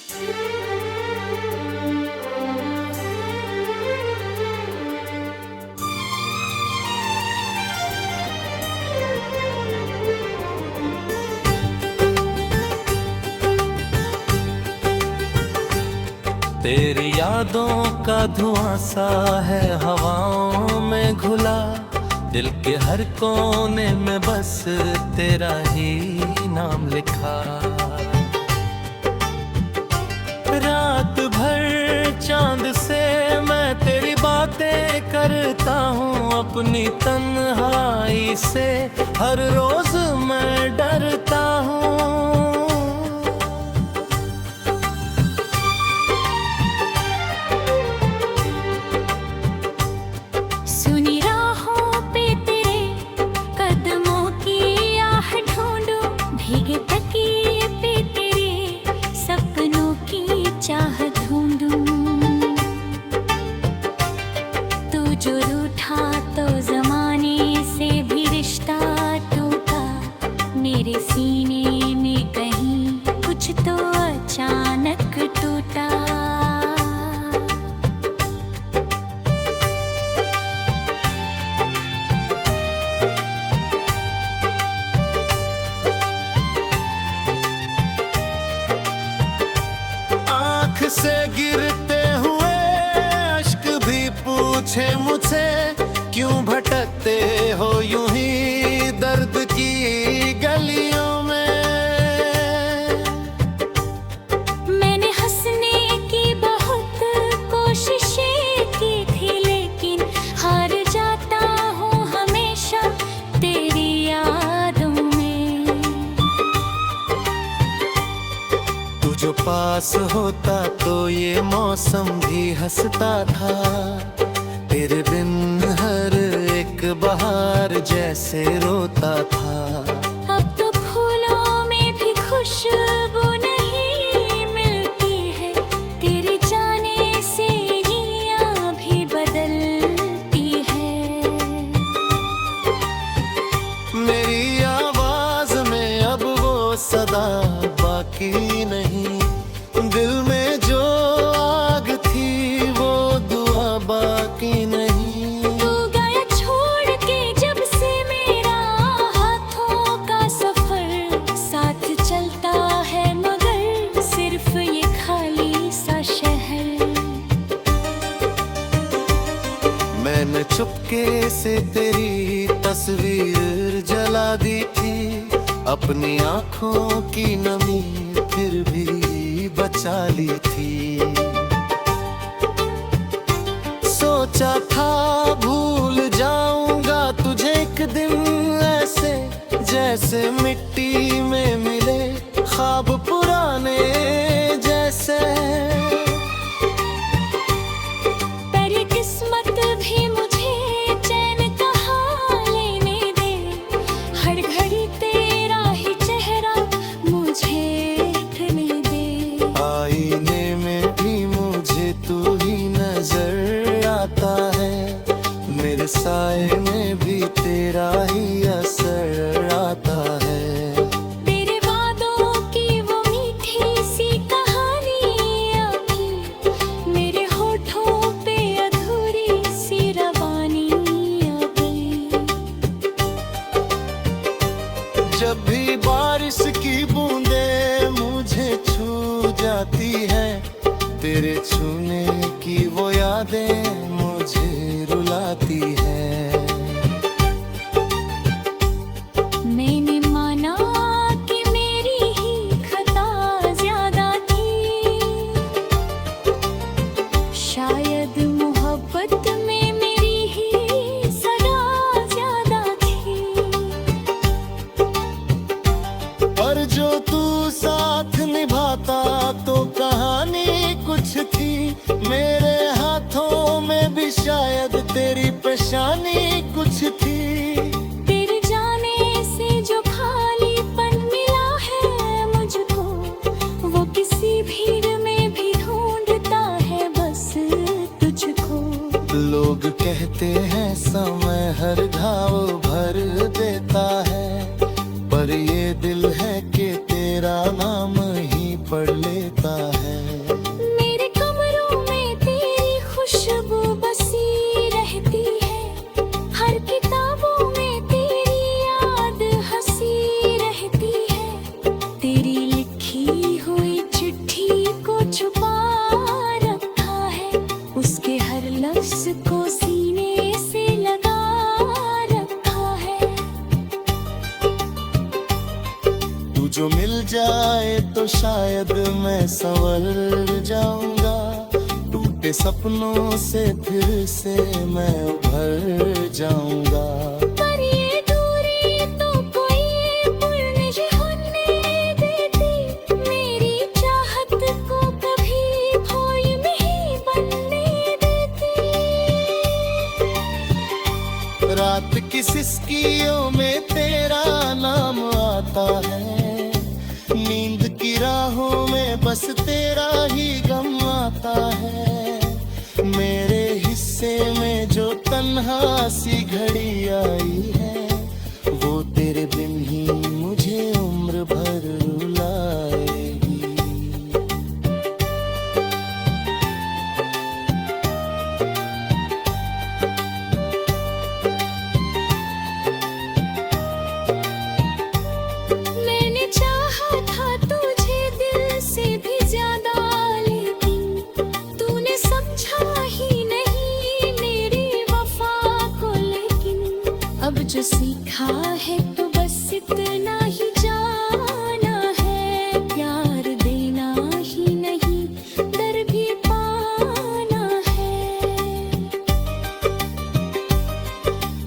तेरी यादों का धुआं सा है हवाओं में घुला, दिल के हर कोने में बस तेरा ही नाम लिखा। रात भर चांद से मैं तेरी बातें करता हूँ, अपनी तन्हाई से हर रोज मैं डरता हूँ। जो रूठा तो जमाने से भी रिश्ता टूटा, मेरे सीने में कहीं कुछ तो अचानक टूटा। आँख से गिरते हुए अश्क भी पूछे मुझसे, क्यों भटकते हो यूं ही दर्द की गलियों में। मैंने हंसने की बहुत कोशिशें की थी, लेकिन हार जाता हूँ हमेशा तेरी यादों में। तू जो पास होता तो ये मौसम भी हंसता था, तेरे बिन हर एक बहार जैसे रोता था। अब तो फूलों में भी खुशबू नहीं मिलती है, तेरे जाने से जियां भी बदलती है। मेरी आवाज में अब वो सदा बाकी नहीं, दिल में जो आग थी वो दुआ बाकी नहीं। तू गया छोड़ के जब से मेरा हाथों का सफर, साथ चलता है मगर सिर्फ ये खाली सा शहर। मैंने चुपके से तेरी तस्वीर जला दी थी, अपनी आँखों की नमी फिर भी बचा ली थी। सोचा था भूल जाऊंगा तुझे एक दिन ऐसे, जैसे मिट्टी में मिले ख्वाब पुराने जैसे। पर ये किस्मत भी मुझे चैन कहाँ लेने दे, हर घड़ी तेरा ही चेहरा मुझे देखने दे। आईने में भी मुझे तू ही नजर आता है, मेरे साए में भी तेरा ही असर आता है। तेरे वादों की वो मीठी सी कहानियाँ भी मेरे होठों पे अधूरी सी रवानियाँ भी। जब भी बारिश की बूंदें मुझे छू जाती है, तेरे छूने की वो यादें मुझे रुलाती है। मैंने माना कि मेरी ही खता ज्यादा थी, शायद मोहब्बत में मेरी ही सदा ज्यादा थी। पर जो तू साथ निभाता तो कहानी कुछ थी, मेरे हाथों में भी शायद तेरी पेशानी कुछ थी। तेरे जाने से जो खालीपन मिला है मुझको, वो किसी भीड़ में भी ढूंढता है बस तुझको। लोग कहते हैं समय हर घाव भर देता है, पर ये दिल है कि तेरा नाम ही पढ़ लेता है। जाए तो शायद मैं संवर जाऊंगा। टूटे सपनों से फिर से मैं उभर जाऊंगा। पर ये दूरी तो कोई पुल नहीं होने देती, मेरी चाहत को कभी भूल नहीं बनने देती। रात की सिसकियों में तेरा नाम आता है, नींद की राहों में बस तेरा ही गम आता है। मेरे हिस्से में जो तन्हा सी घड़ी आई है, वो तेरे बिन ही मुझे उम्र भर रुलाएगी। मैंने चाहा था तुझे दिल से भी ज्यादा, लेकिन तूने समझा ही नहीं मेरी वफा को। लेकिन अब जो सीखा है तो बस इतना ही जाना है, प्यार देना ही नहीं डर भी पाना है।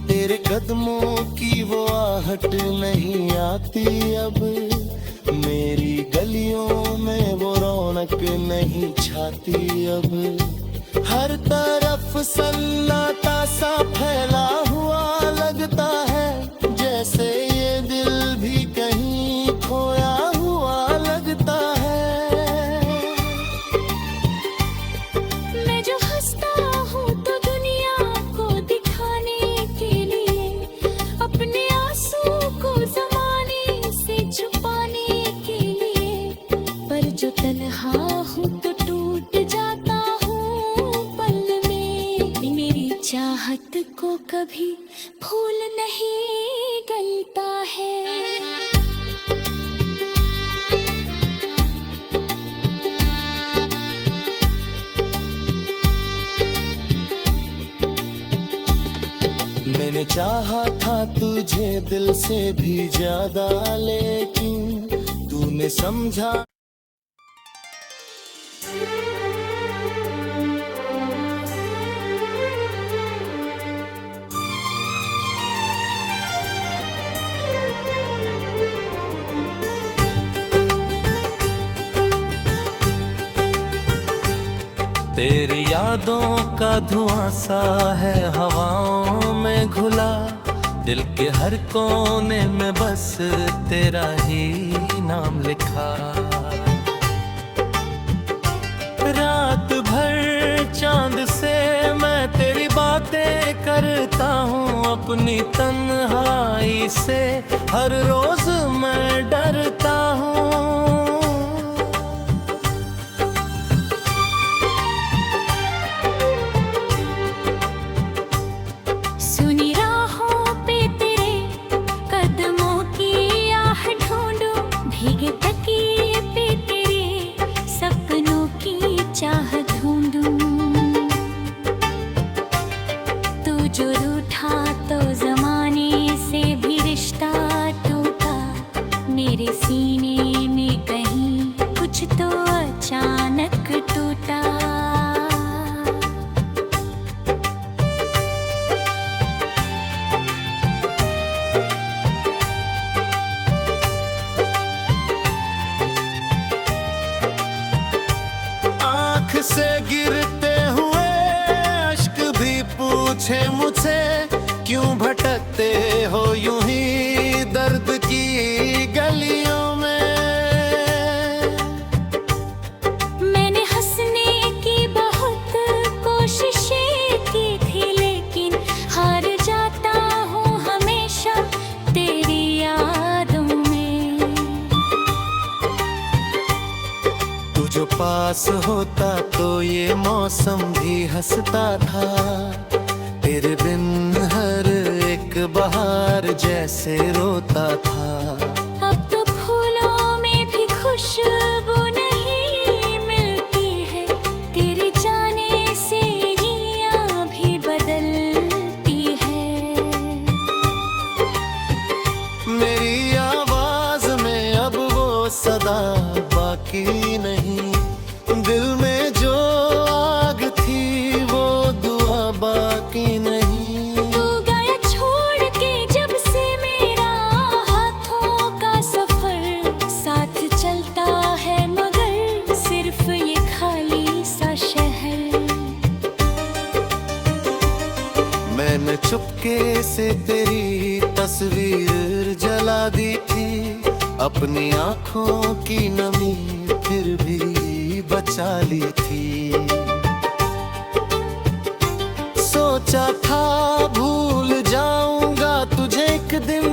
तेरे कदमों की वो आहट नहीं आती अब, मेरी गलियों में वो रौनक नहीं छाती अब। हर तरफ सन्नाटा सा फैला हुआ लगता है, जैसे ये दिल भी कहीं खोया हुआ लगता है। मैं जो हंसता हूँ तो दुनिया को दिखाने के लिए, अपने आंसू को ज़माने से छुपाने के लिए। पर जो तन्हा हूँ तो टूट जाता हूँ पल में, मेरी चाहत को कभी भूल नहीं गलता है। मैंने चाहा था तुझे दिल से भी ज्यादा, लेकिन तूने समझा। तेरी यादों का धुआं सा है हवाओं में घुला, दिल के हर कोने में बस तेरा ही नाम लिखा। रात भर चांद से मैं तेरी बातें करता हूँ, अपनी तन्हाई से हर रोज मैं डरता हूँ। सुनी राहों पे तेरे कदमों की आह ढूंढूं, भीगे तकिए पे तेरे सपनों की चाह ढूंढूं। तू जो रूठा तो जमाने से भी रिश्ता टूटा, मेरे सीने में कहीं कुछ तो अचानक टूटा। से गिरते हुए अश्क भी पूछे मुझसे, क्यों भटकते हो यूं ही दर्द की गलियों में। मैंने हंसने की बहुत कोशिशें की थी, लेकिन हार जाता हूँ हमेशा तेरी यादों में। तू जो पास होता तो ये मौसम भी हंसता था, तेरे बिन हर एक बहार जैसे रोता था। अब तो फूलों में भी खुशबू नहीं मिलती है, तेरे जाने से जियां भी बदलती है। मेरी आवाज में अब वो सदा बाकी नहीं। दिल में जो आग थी वो दुआ बाकी नहीं। तू गया छोड़ के जब से मेरा हाथों का सफर, साथ चलता है मगर सिर्फ ये खाली सा शहर। मैंने चुपके से तेरी तस्वीर जला दी थी, अपनी आंखों की नमी फिर भी बचा ली थी। सोचा था भूल जाऊंगा तुझे एक दिन,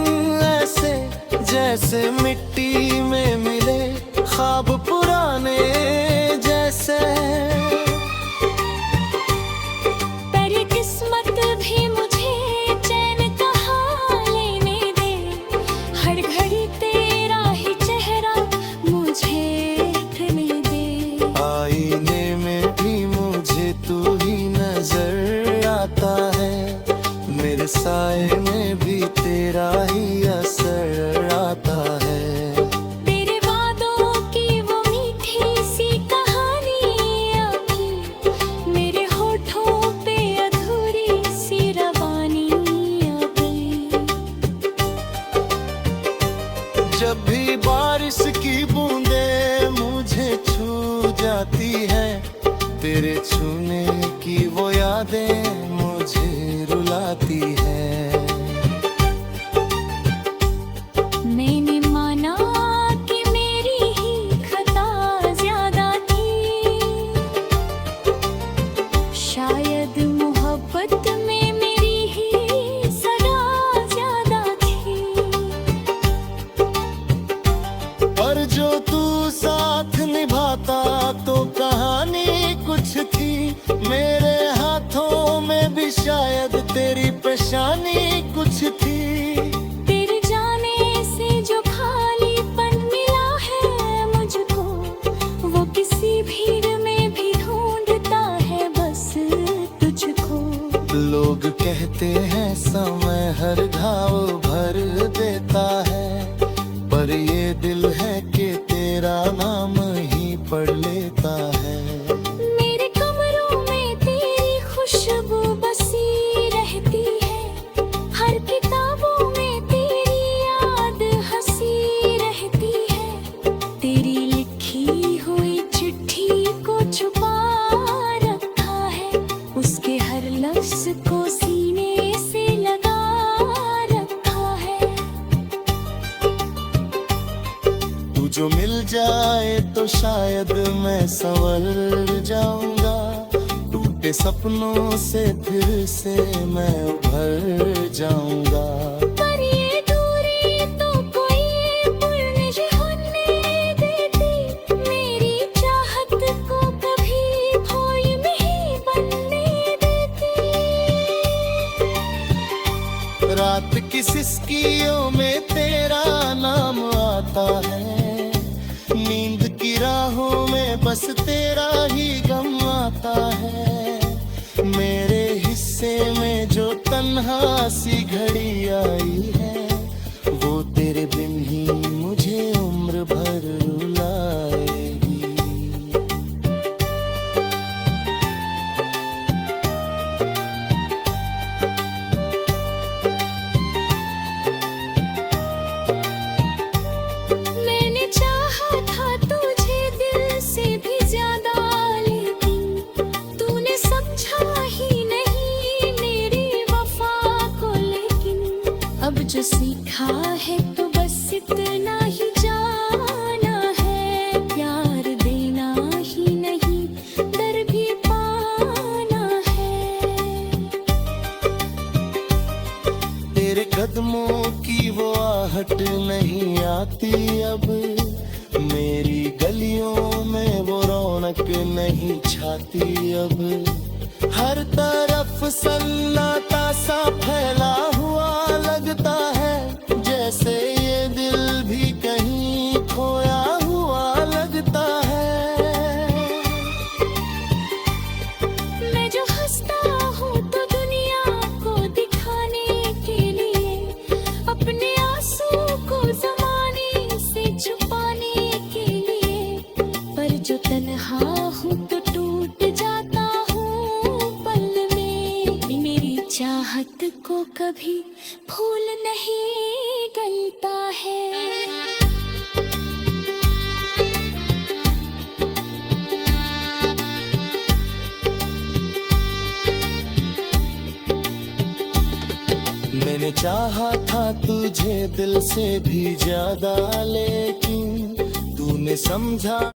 ऐसे जैसे मिट्टी में मिले ख्वाब पुराने जैसे। पर किस्मत भी मुझे चैन कहाँ लेने दे, हर घड़ी तेरा ही चेहरा मुझे देखने दे। आईने में भी मुझे तू ही नजर आता है, मेरे साए में भी तेरा ही असर आता है। तेरे वादों की वो मीठी सी कहानी अभी मेरे होठों पे अधूरी सी रवानी अभी। जब भी बारिश की बूंदें मुझे छू जाती है, तेरे छूने की वो यादें मुझे रुलाती है। मैंने माना कि मेरी ही खता ज्यादा थी, शायद मोहब्बत में मेरी ही सदा ज्यादा थी। पर जो तू साथ निभाता तो कहानी कुछ थी, मेरे हाथों में भी शायद तेरी पेशानी कुछ थी। तेरे जाने से जो खालीपन मिला है मुझको, वो किसी भीड़ में भी ढूंढता है बस तुझको। लोग कहते हैं समय हर घाव भर देता है, पर ये दिल है कि तेरा नाम ही पढ़ लेता है। मेरे कमरों में तेरी खुशबू बसी रहती है, हर किताबों में तेरी याद हंसी रहती है। तेरी लिखी हुई चिट्ठी को छुपा रखा है, उसके हर लफ्ज को सीने से लगा रखा है। तू जो मिल जाए तो शायद मैं संवर जाऊंगा, टूटे सपनों से फिर से मैं उभर जाऊंगा। पर ये दूरी तो कोई पुल नहीं होने देती, मेरी चाहत को कभी खोई नहीं बनने देती। रात की सिसकियों में तेरा नाम आता है, नींद की राहों में बस तेरा ही गम आता है। मेरे हिस्से में जो तन्हा सी घड़ी आई है, वो तेरे बिन ही मुझे उम्र भर रुलाएगी। मैंने चाहा था तुझे दिल से भी ज्यादा, लेकिन तूने समझा ही नहीं मेरी वफा को। लेकिन अब जो सीखा है तो बस इतना ही जाना है, प्यार देना ही नहीं डर भी पाना है। तेरे कदमों की वो आहट नहीं आती अब, मेरी गलियों में वो रौनक नहीं छाती अब। हर तरफ सन्नाटा सा फैला हुआ लगता है, जैसे ये दिल भी कहीं खोया हुआ लगता है। मैं जो हंसता हूँ तो दुनिया को दिखाने के लिए, अपने आंसू को जमाने से छुपाने के लिए। जो तन्हा हूँ तो टूट जाता हूँ पल में। मेरी चाहत को कभी फूल नहीं गलता है। मैंने चाहा था तुझे दिल से भी ज्यादा, लेकिन तूने समझा